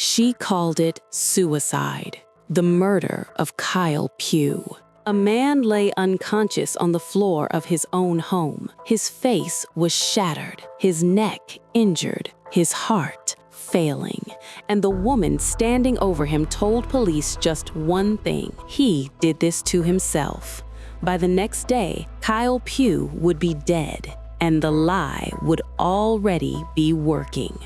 She called it suicide, the murder of Kyle Pugh. A man lay unconscious on the floor of his own home. His face was shattered, his neck injured, his heart failing, and the woman standing over him told police just one thing: he did this to himself. By the next day, Kyle Pugh would be dead, and the lie would already be working.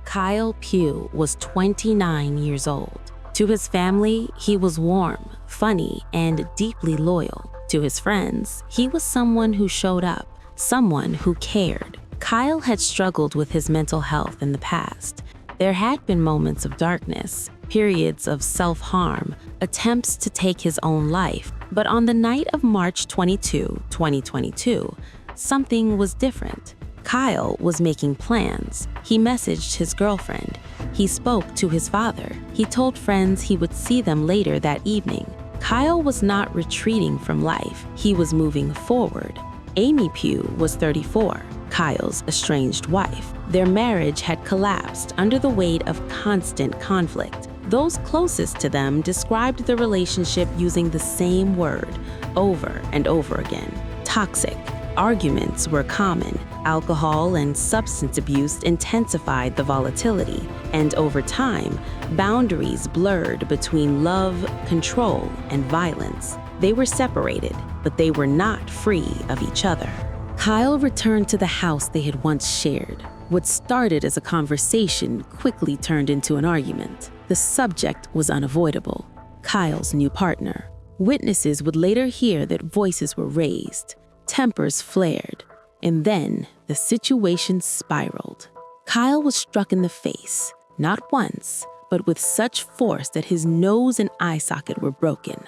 Kyle Pugh was 29 years old. To his family, he was warm, funny, and deeply loyal. To his friends, he was someone who showed up, someone who cared. Kyle had struggled with his mental health in the past. There had been moments of darkness, periods of self-harm, attempts to take his own life. But on the night of March 22, 2022, something was different. Kyle was making plans. He messaged his girlfriend. He spoke to his father. He told friends he would see them later that evening. Kyle was not retreating from life. He was moving forward. Amy Pugh was 34, Kyle's estranged wife. Their marriage had collapsed under the weight of constant conflict. Those closest to them described the relationship using the same word over and over again: toxic. Arguments were common. Alcohol and substance abuse intensified the volatility, and over time, boundaries blurred between love, control, and violence. They were separated, but they were not free of each other. Kyle returned to the house they had once shared. What started as a conversation quickly turned into an argument. The subject was unavoidable: Kyle's new partner. Witnesses would later hear that voices were raised, tempers flared, and then the situation spiraled. Kyle was struck in the face, not once, but with such force that his nose and eye socket were broken.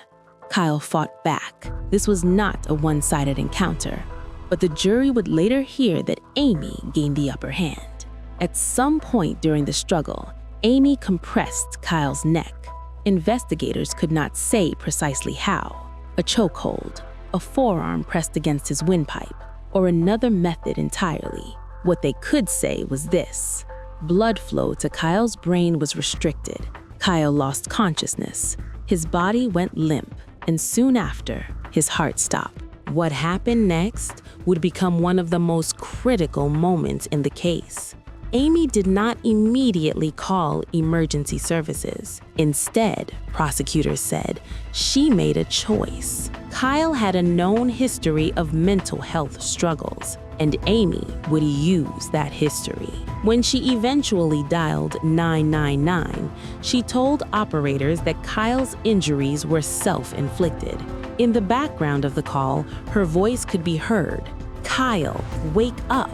Kyle fought back. This was not a one-sided encounter, but the jury would later hear that Amy gained the upper hand. At some point during the struggle, Amy compressed Kyle's neck. Investigators could not say precisely how: a chokehold, a forearm pressed against his windpipe, or another method entirely. What they could say was this: blood flow to Kyle's brain was restricted. Kyle lost consciousness. His body went limp, and soon after, his heart stopped. What happened next would become one of the most critical moments in the case. Amy did not immediately call emergency services. Instead, prosecutors said, she made a choice. Kyle had a known history of mental health struggles, and Amy would use that history. When she eventually dialed 999, she told operators that Kyle's injuries were self-inflicted. In the background of the call, her voice could be heard: "Kyle, wake up.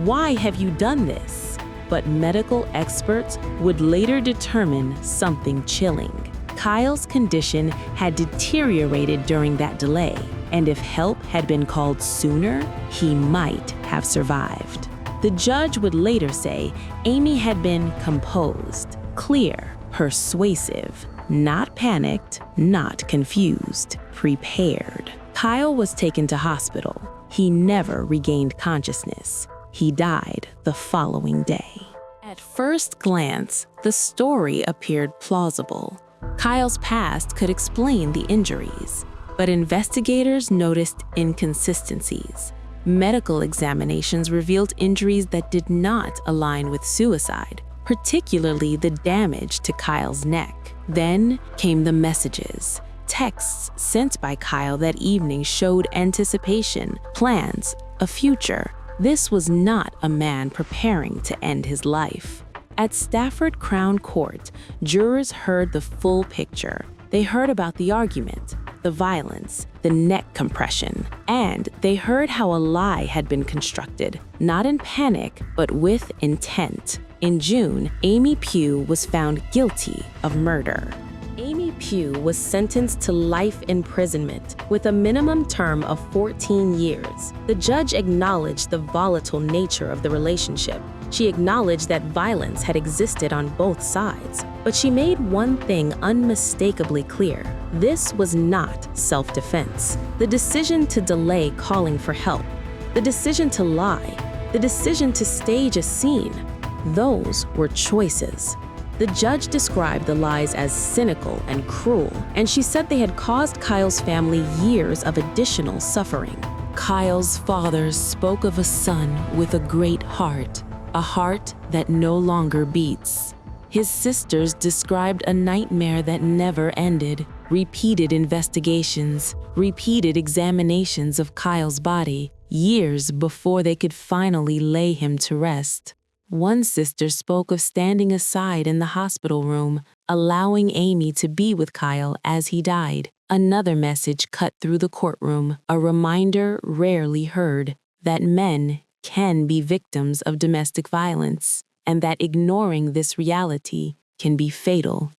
Why have you done this?" But medical experts would later determine something chilling. Kyle's condition had deteriorated during that delay, and if help had been called sooner, he might have survived. The judge would later say Amy had been composed, clear, persuasive, not panicked, not confused, prepared. Kyle was taken to hospital. He never regained consciousness. He died the following day. At first glance, the story appeared plausible. Kyle's past could explain the injuries, but investigators noticed inconsistencies. Medical examinations revealed injuries that did not align with suicide, particularly the damage to Kyle's neck. Then came the messages. Texts sent by Kyle that evening showed anticipation, plans, a future. This was not a man preparing to end his life. At Stafford Crown Court, jurors heard the full picture. They heard about the argument, the violence, the neck compression, and they heard how a lie had been constructed, not in panic, but with intent. In June, Amy Pugh was found guilty of murder. Amy Pugh was sentenced to life imprisonment with a minimum term of 14 years. The judge acknowledged the volatile nature of the relationship. She acknowledged that violence had existed on both sides, but she made one thing unmistakably clear: this was not self-defense. The decision to delay calling for help, the decision to lie, the decision to stage a scene, those were choices. The judge described the lies as cynical and cruel, and she said they had caused Kyle's family years of additional suffering. Kyle's father spoke of a son with a great heart, a heart that no longer beats. His sisters described a nightmare that never ended, repeated investigations, repeated examinations of Kyle's body, years before they could finally lay him to rest. One sister spoke of standing aside in the hospital room, allowing Amy to be with Kyle as he died. Another message cut through the courtroom, a reminder rarely heard, that men can be victims of domestic violence, and that ignoring this reality can be fatal